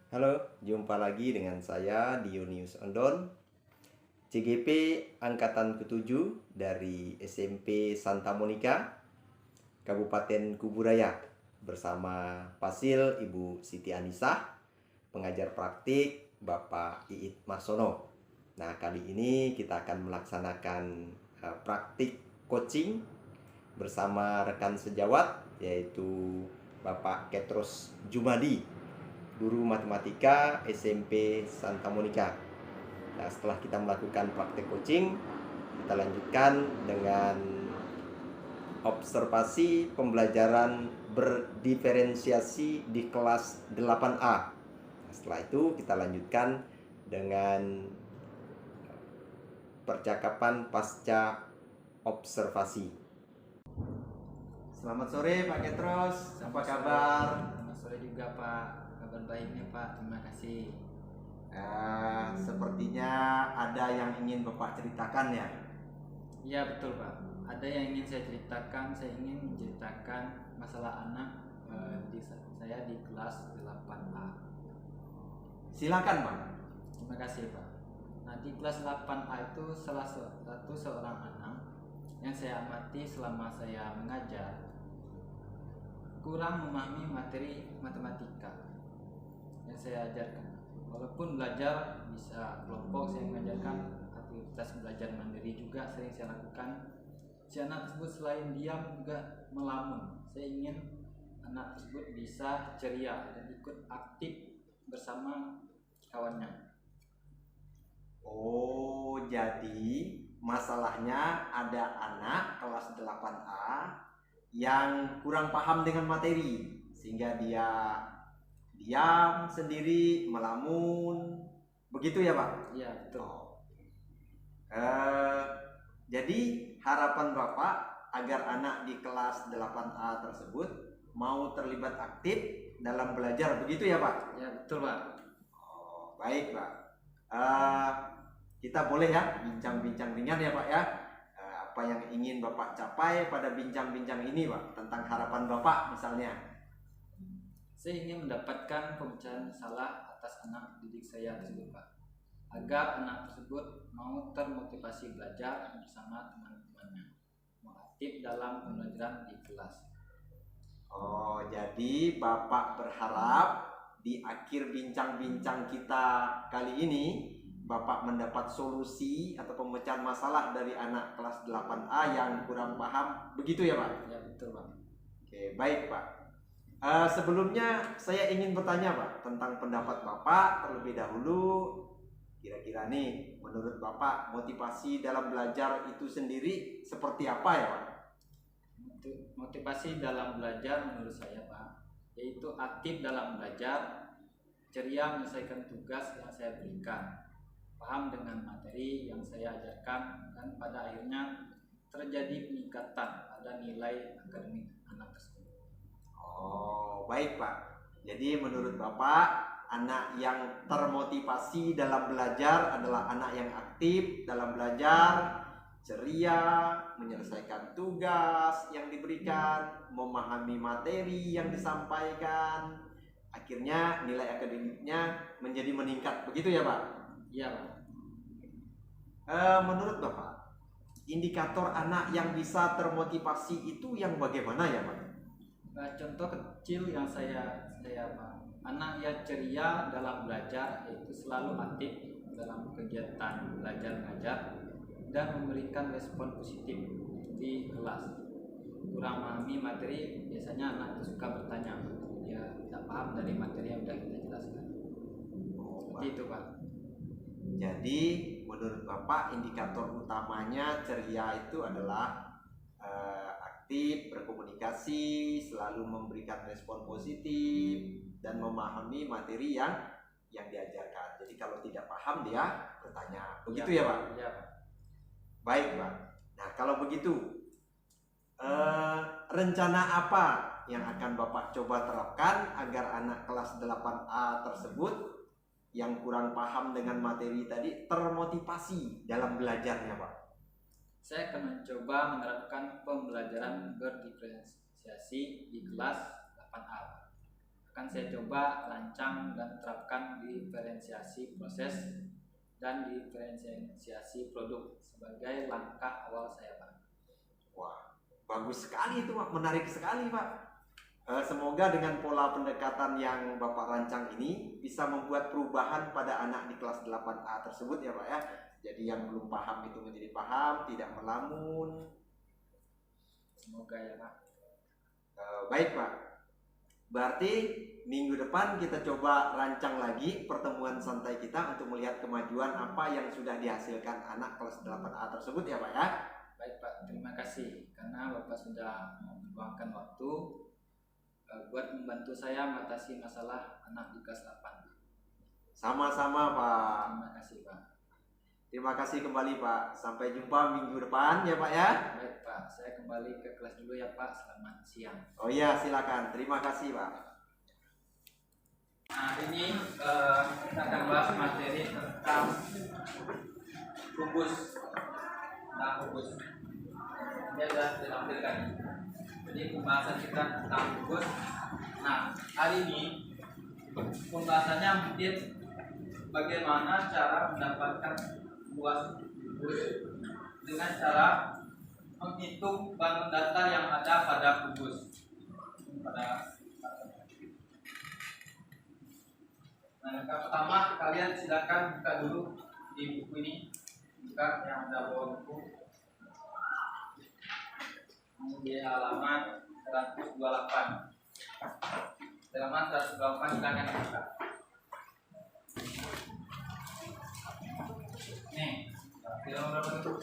Halo, jumpa lagi dengan saya Dionius Ondon, CGP Angkatan ke-7 dari SMP Santa Monica, Kabupaten Kuburaya, bersama Pasil Ibu Siti Anissa, pengajar praktik Bapak Iit Marsono. Nah, kali ini kita akan melaksanakan praktik coaching bersama rekan sejawat, yaitu Bapak Ketros Jumadi, guru matematika SMP Santa Monica. Nah, setelah kita melakukan praktek coaching, kita lanjutkan dengan observasi pembelajaran berdiferensiasi di kelas 8A. Nah, setelah itu kita lanjutkan dengan percakapan pasca observasi. Selamat sore Pak Ketros, apa kabar? Selamat sore juga Pak, kabar baiknya Pak, terima kasih. Sepertinya ada yang ingin Bapak ceritakan ya? Iya betul Pak, ada yang ingin saya ceritakan. Saya ingin menceritakan masalah anak saya di kelas 8A. Silakan Pak. Terima kasih Pak. Nah, di kelas 8A itu salah satu seorang anak yang saya amati selama saya mengajar kurang memahami materi matematika yang saya ajarkan. Walaupun belajar bisa kelompok, saya mengajarkan aktivitas belajar mandiri juga sering saya lakukan. Si anak tersebut selain diam juga melamun. Saya ingin anak tersebut bisa ceria dan ikut aktif bersama kawannya. Oh, jadi masalahnya ada anak kelas 8A yang kurang paham dengan materi, sehingga dia diam sendiri, melamun. Begitu ya Pak? Iya betul. Eh, jadi harapan Bapak agar anak di kelas 8A tersebut mau terlibat aktif dalam belajar, begitu ya Pak? Ya betul Pak. Oh, baik Pak. Eh, kita boleh ya bincang-bincang ringan ya Pak ya. Apa yang ingin Bapak capai pada bincang-bincang ini Pak, tentang harapan Bapak misalnya? Saya ingin mendapatkan pemecahan salah atas anak didik saya tersebut Pak, agar anak tersebut mau termotivasi belajar bersama teman-temannya, mau aktif dalam pembelajaran di kelas. Oh, jadi Bapak berharap di akhir bincang-bincang kita kali ini Bapak mendapat solusi atau pemecahan masalah dari anak kelas 8A yang kurang paham, begitu ya Pak? Ya betul Pak. Oke, baik Pak. Sebelumnya saya ingin bertanya Pak tentang pendapat Bapak terlebih dahulu. Kira-kira nih, menurut Bapak motivasi dalam belajar itu sendiri seperti apa ya Pak? Motivasi dalam belajar menurut saya Pak, yaitu aktif dalam belajar, ceria menyelesaikan tugas yang saya berikan, paham dengan materi yang saya ajarkan, dan pada akhirnya terjadi peningkatan pada nilai akademik anak tersebut. Oh, baik Pak. Jadi menurut Bapak, anak yang termotivasi dalam belajar adalah anak yang aktif dalam belajar, ceria, menyelesaikan tugas yang diberikan, memahami materi yang disampaikan. Akhirnya nilai akademiknya menjadi meningkat. Begitu ya Pak? Iya Pak. Menurut Bapak, indikator anak yang bisa termotivasi itu yang bagaimana ya Pak? Contoh kecil yang saya Pak, anak yang ceria dalam belajar yaitu selalu aktif dalam kegiatan belajar mengajar dan memberikan respon positif di kelas. Kurang memahami materi, biasanya anak itu suka bertanya, dia tidak paham dari materi yang sudah kita jelaskan. Seperti itu Pak. Jadi menurut Bapak indikator utamanya ceria itu adalah aktif, berkomunikasi, selalu memberikan respon positif dan memahami materi yang diajarkan. Jadi kalau tidak paham dia bertanya. Begitu ya Pak? Iya Pak. Baik Pak. Nah kalau begitu rencana apa yang akan Bapak coba terapkan agar anak kelas 8A tersebut yang kurang paham dengan materi tadi termotivasi dalam belajarnya Pak? Saya akan mencoba menerapkan pembelajaran berdiferensiasi di kelas 8A. Akan akan saya coba rancang dan terapkan diferensiasi proses dan diferensiasi produk sebagai langkah awal saya, Pak. Wah, bagus sekali itu Pak, menarik sekali Pak. Semoga dengan pola pendekatan yang Bapak rancang ini bisa membuat perubahan pada anak di kelas 8A tersebut ya Pak ya. Jadi yang belum paham itu menjadi paham, tidak melamun. Semoga ya Pak. Baik Pak. Berarti minggu depan kita coba rancang lagi pertemuan santai kita untuk melihat kemajuan apa yang sudah dihasilkan anak kelas 8A tersebut ya Pak ya. Baik Pak, terima kasih karena Bapak sudah meluangkan waktu buat membantu saya mengatasi masalah anak di kelas 8. Sama-sama Pak. Terima kasih Pak. Terima kasih kembali Pak. Sampai jumpa minggu depan ya Pak ya. Baik Pak, saya kembali ke kelas dulu ya Pak. Selamat siang. Oh iya, silakan. Terima kasih Pak. Nah ini kita akan bahas materi tentang kubus. Nah kubus ini adalah ditampilkan. Jadi pembahasan kita tentang kubus. Nah hari ini pembahasannya mungkin bagaimana cara mendapatkan luas kubus dengan cara menghitung bangun datar yang ada pada kubus. Nah, yang pertama kalian silakan buka dulu di buku ini, buka yang ada bawah buku. Di halaman 128. Halaman 128 silakan buka. Nih, film berapa itu?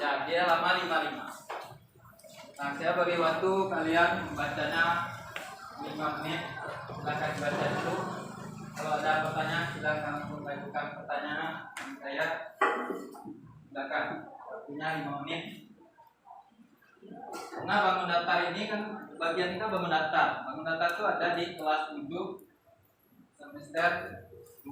Jadi halaman 55. Nah, saya bagi waktu kalian membacanya 5 menit. Silakan baca dulu. Kalau ada pertanyaan silakan langsung ajukan pertanyaan saya. Silakan. Waktunya 5 menit. Nah, bangun datar ini kan bagian kita bangun datar. Bangun datar itu ada di kelas 7 semester 2.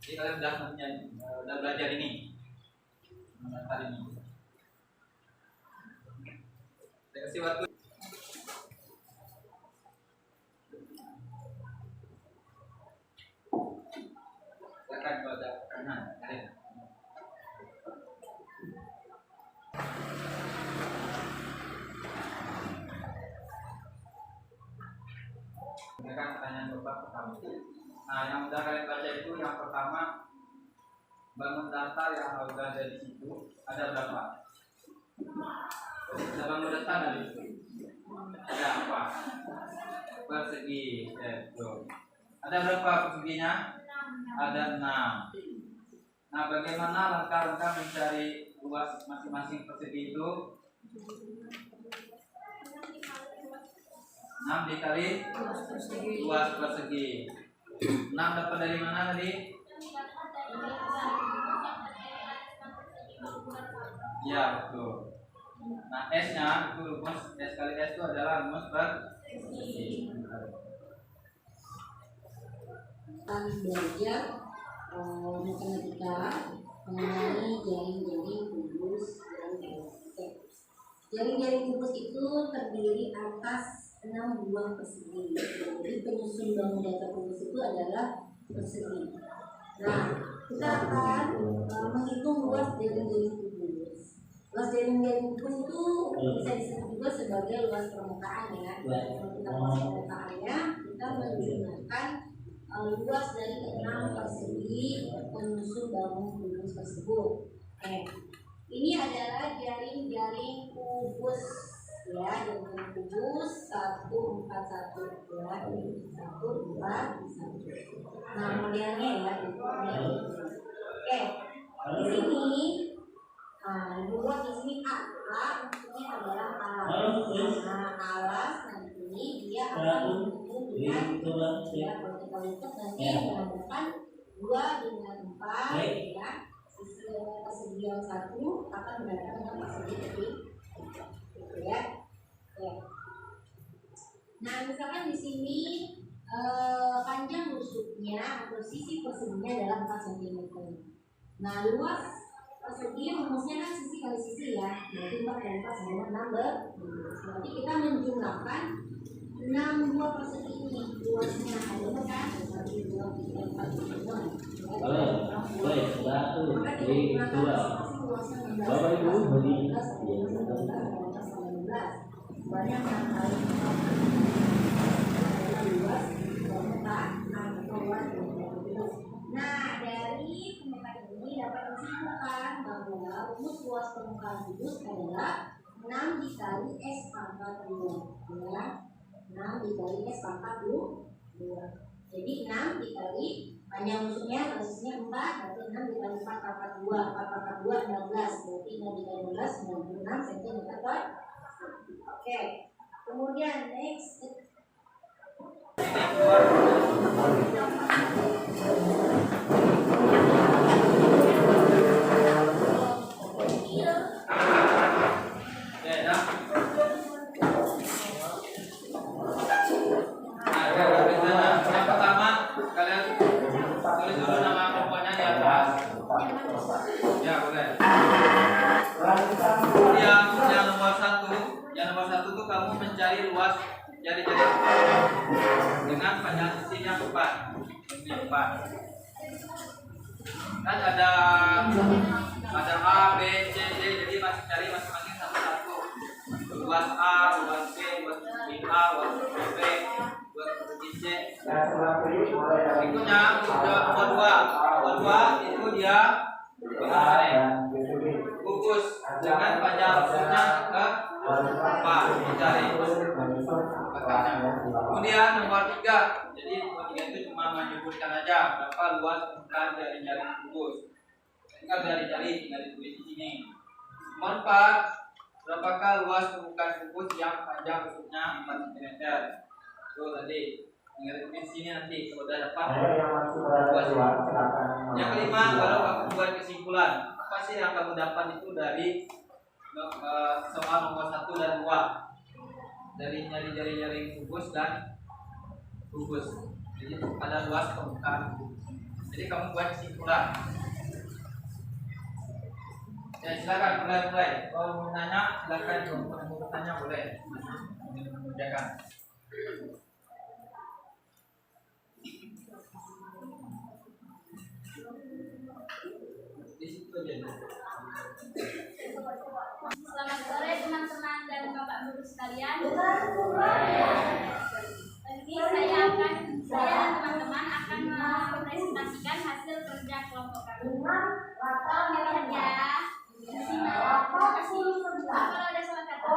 Jadi kalian sudah belajar ini. Bangun datar ini. Saya kasih waktu. Silakan kalau ada pertanyaan. Silakan pertanyaan Bapak pertama. Nah, yang sudah kalian baca itu yang pertama bangun data yang sudah ada di situ ada berapa? Ada bangun data dari itu. Ada apa? Persegi. Ada berapa perseginya? Ada 6. Nah, bagaimana langkah-langkah mencari luas masing-masing persegi itu? 6 dikali luas persegi. 6 dapat dari mana tadi? Ya, betul. Nah, S-nya itu rumus S kali S itu adalah rumus persegi. Akan belajar matematika mengenai jaring-jaring kubus dan geometrik. Jaring-jaring kubus itu terdiri atas 6 buah persegi. Jadi penyusun bangun datar kubus itu adalah persegi. Nah, kita akan menghitung luas jaring-jaring kubus. Luas jaring-jaring kubus itu bisa disebut juga sebagai luas permukaan ya. Kalau kita luas permukaannya, kita menggunakan luas dari 6 persegi penyusun bangun kubus tersebut. Ini adalah jaring-jaring kubus ya, jaring kubus 1 4 1 ya, 1 2 1. Nah, modelnya ya oke. Di sini buat di sini A maksudnya adalah alas. Nah, alas nanti dia akan berhubung dengan ya, kalau kita lihat nanti menggunakan 2 dengan 4 ya. Persegi yang 1 akan berhadapan dengan persegi ketiga. Gitu ya. Oke. Nah, misalkan di sini panjang rusuknya atau sisi perseginya adalah 4 cm. Nah, luas persegi rumusnya kan sisi kali sisi ya. Berarti 4 kali 4 sama 6 berarti kita menjumlahkan 6 buah persegi ini. Luasnya yang menggunakan masing-masing luasnya 16 Bapak Ibu beri 16 banyak yang kali luas permukaan atau luas. Nah, dari pemetakan ini dapat disimpulkan bahwa rumus luas permukaan kubus adalah 6 dikali S pangkat 2, ya. 6 dikali S pangkat 2. Jadi 6 dikali panjang musuhnya basisnya 4, berarti 6 dikali 4 pangkat 2. 4 pangkat 2 16, berarti 6 dikali 16 96 cm per. Oke. Kemudian next Yang pertama, kalian tulis dulu nama kelompoknya di atas. Ya, boleh. Yang nomor satu tuh kamu mencari luas jari-jari dengan panjang sisinya 4. Ini 4. Kan ada A, B, C, D, jadi masih cari masing-masing satu-satu. Luas A, luas B, luas A, luas B, luas C. Berikutnya nomor 2 itu dia gugus dengan panjang maksudnya ke 4 dicari. Kemudian nomor 3, jadi nomor 3 itu cuma menyebutkan aja berapa luas permukaan jari-jari gugus. Tinggal jari-jari tinggal ditulis di sini. Nomor 4, berapakah luas permukaan gugus yang panjang maksudnya 4 cm. Tuh tadi tinggal ditulis di sini nanti kalau udah dapat luas. Yang kelima, baru kamu buat kesimpulan. Apa sih yang kamu dapat itu dari soal nomor 1 dan 2, dari jari-jari gugus dan gugus. Jadi ada luas permukaan. Jadi kamu buat kesimpulan. Ya silakan mulai. Kalau mau nanya silakan, kalau mau bertanya boleh. Mengerjakan. Di situ aja. Selamat sore teman-teman dan Bapak Guru sekalian. Ini saya dan teman-teman akan mempresentasikan hasil kerja kelompok kami. Tolong dilihat ya. Terima kasih. Kalau ada salah kata.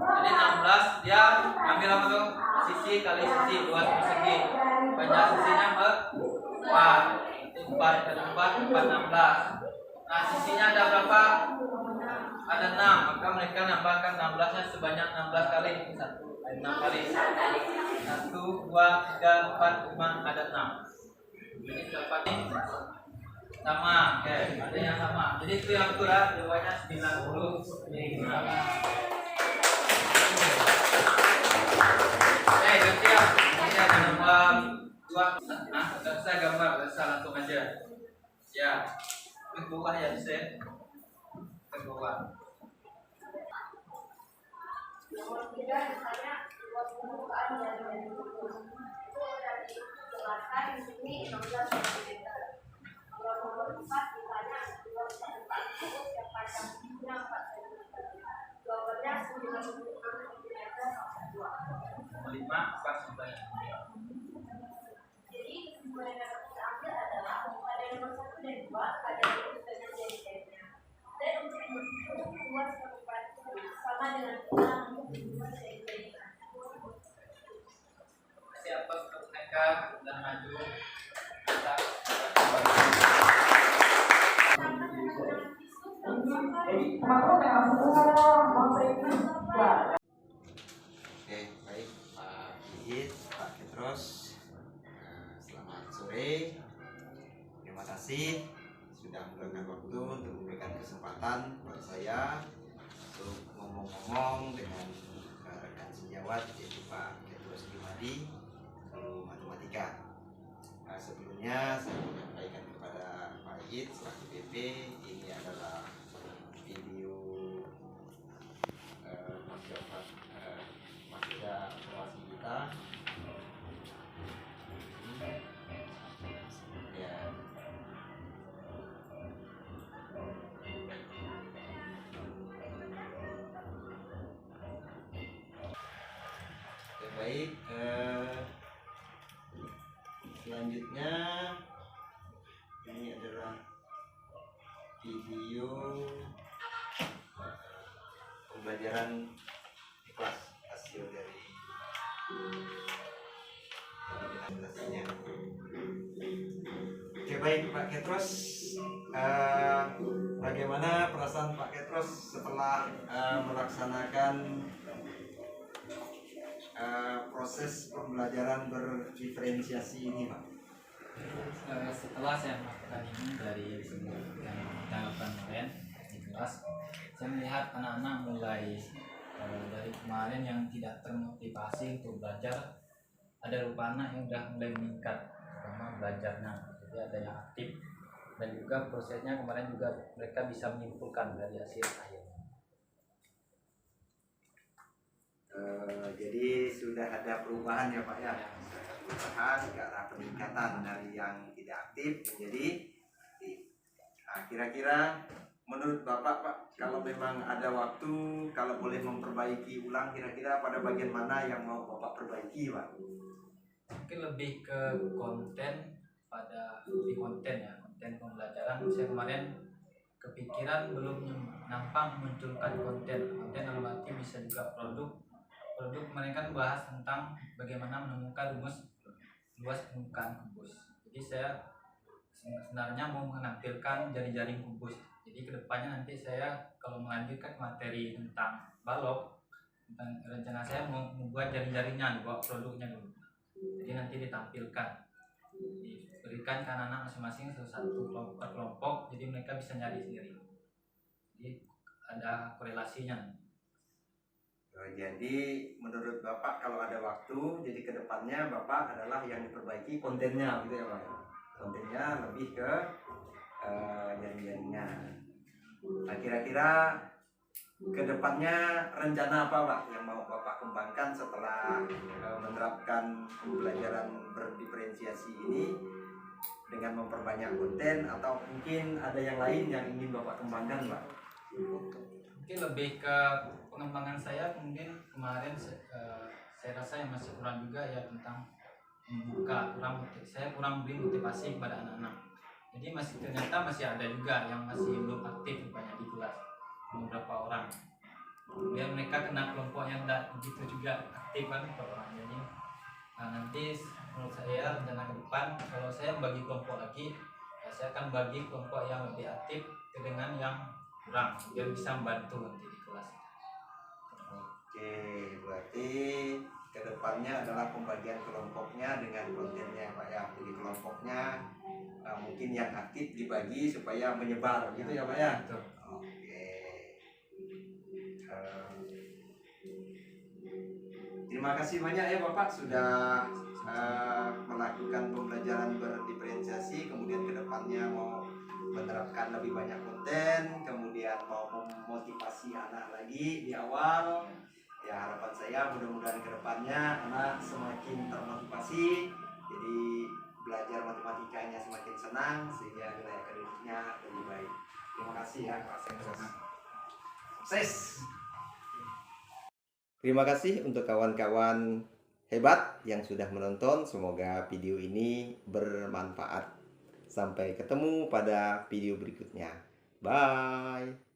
Jadi 16 dia ambil apa tuh? Sisi kali sisi, luas persegi. Panjang sisinya 4. 4 kali 4 16. Nah, sisinya ada berapa? Ada 6. Maka mereka nambahkan 16-nya sebanyak 16 kali. 6 kali. 1 2 3 4 5 ada 6. Jadi dapat sama, oke, ada yang sama. Jadi itu yang akurat, jawabannya 90. Ganti ya. Ini ada nomor 2. Nah, tidak usah gambar, bisa langsung aja. Ya, ke bawah ya, bisa. Ke bawah. nomor 3 misalnya luas permukaan dari gugus itu sudah dijelaskan di sini 16 cm. Kalau nomor 4 misalnya luas permukaan gugus yang panjang sisinya 4 cm. Jawabannya 96 cm sampai 2. 5 pas sebanyak. Jadi kesimpulan yang kita ambil adalah pada nomor 1 dan 2 ada gugus dengan jari-jarinya. Dan untuk luas permukaan gugus sama dengan kita untuk luas jari-jarinya. Siapa untuk nekat dan maju? Kita Oke, baik Pak Ihit, Pak Petros. Selamat sore. Terima kasih sudah meluangkan waktu untuk memberikan kesempatan buat saya untuk ngomong-ngomong dengan rekan sejawat yaitu Pak Petros Jumadi, guru matematika. Sebelumnya saya menyampaikan kepada Pak Ihit selaku BP, ini adalah video baik. Selanjutnya ini adalah video pembelajaran kelas hasil dari presentasinya. Oke, baik Pak Ketros, bagaimana perasaan Pak Ketros setelah melaksanakan proses pembelajaran berdiferensiasi ini, Pak? Setelah saya melakukan ini dari tanggapan kemarin di kelas, saya melihat anak-anak mulai dari kemarin yang tidak termotivasi untuk belajar, ada rupa anak yang sudah mulai meningkat terutama belajarnya, jadi ada yang aktif, dan juga prosesnya kemarin juga mereka bisa menyimpulkan dari hasil akhir. Jadi sudah ada perubahan ya Pak ya, perubahan ke arah peningkatan dari yang tidak aktif menjadi aktif. Nah, kira-kira menurut Bapak Pak, kalau memang ada waktu, kalau boleh memperbaiki ulang, kira-kira pada bagian mana yang mau Bapak perbaiki Pak? Mungkin lebih ke konten, di konten ya, konten pembelajaran. Saya kemarin kepikiran belum nampak munculkan konten dalam arti bisa juga produk kemarin kan bahas tentang bagaimana menemukan luas permukaan kubus. Jadi saya sebenarnya mau menampilkan jaring-jaring kubus. Jadi kedepannya nanti saya kalau melanjutkan materi tentang balok, tentang rencana saya mau membuat jaring-jaringnya, dibawa produknya dulu. Jadi nanti ditampilkan, diberikan ke anak-anak masing-masing satu kelompok, jadi mereka bisa nyari sendiri. Jadi ada korelasinya. Jadi menurut Bapak kalau ada waktu, jadi kedepannya Bapak adalah yang diperbaiki kontennya gitu ya Pak? Kontennya lebih ke jaring-jaringnya. Nah, kira-kira kedepannya rencana apa Pak yang mau Bapak kembangkan setelah menerapkan pembelajaran berdiferensiasi ini dengan memperbanyak konten, atau mungkin ada yang lain yang ingin Bapak kembangkan Pak? Mungkin lebih ke pengembangan saya, mungkin kemarin saya rasa yang masih kurang juga ya tentang membuka, saya kurang beri motivasi kepada anak-anak. Jadi ternyata masih ada juga yang masih belum aktif banyak di kelas, beberapa orang. Kemudian mereka kena kelompok yang tidak begitu juga aktif kan orang. Jadi nanti menurut saya rencana ke depan kalau saya bagi kelompok lagi, saya akan bagi kelompok yang lebih aktif dengan yang kurang, biar bisa membantu nanti di kelas. Oke, berarti kedepannya adalah pembagian kelompoknya dengan kontennya Pak ya. Jadi kelompoknya mungkin yang aktif dibagi supaya menyebar gitu ya Pak ya. Betul. Oke. Terima kasih banyak ya Bapak sudah melakukan pembelajaran berdiferensiasi, kemudian kedepannya mau menerapkan lebih banyak konten, kemudian mau memotivasi anak lagi di awal. Ya, harapan saya mudah-mudahan kedepannya anak semakin termotivasi, jadi belajar matematikanya semakin senang sehingga nilai akademiknya lebih baik. Terima kasih ya Pak Sekres. Sukses. Terima kasih untuk kawan-kawan hebat yang sudah menonton. Semoga video ini bermanfaat. Sampai ketemu pada video berikutnya. Bye.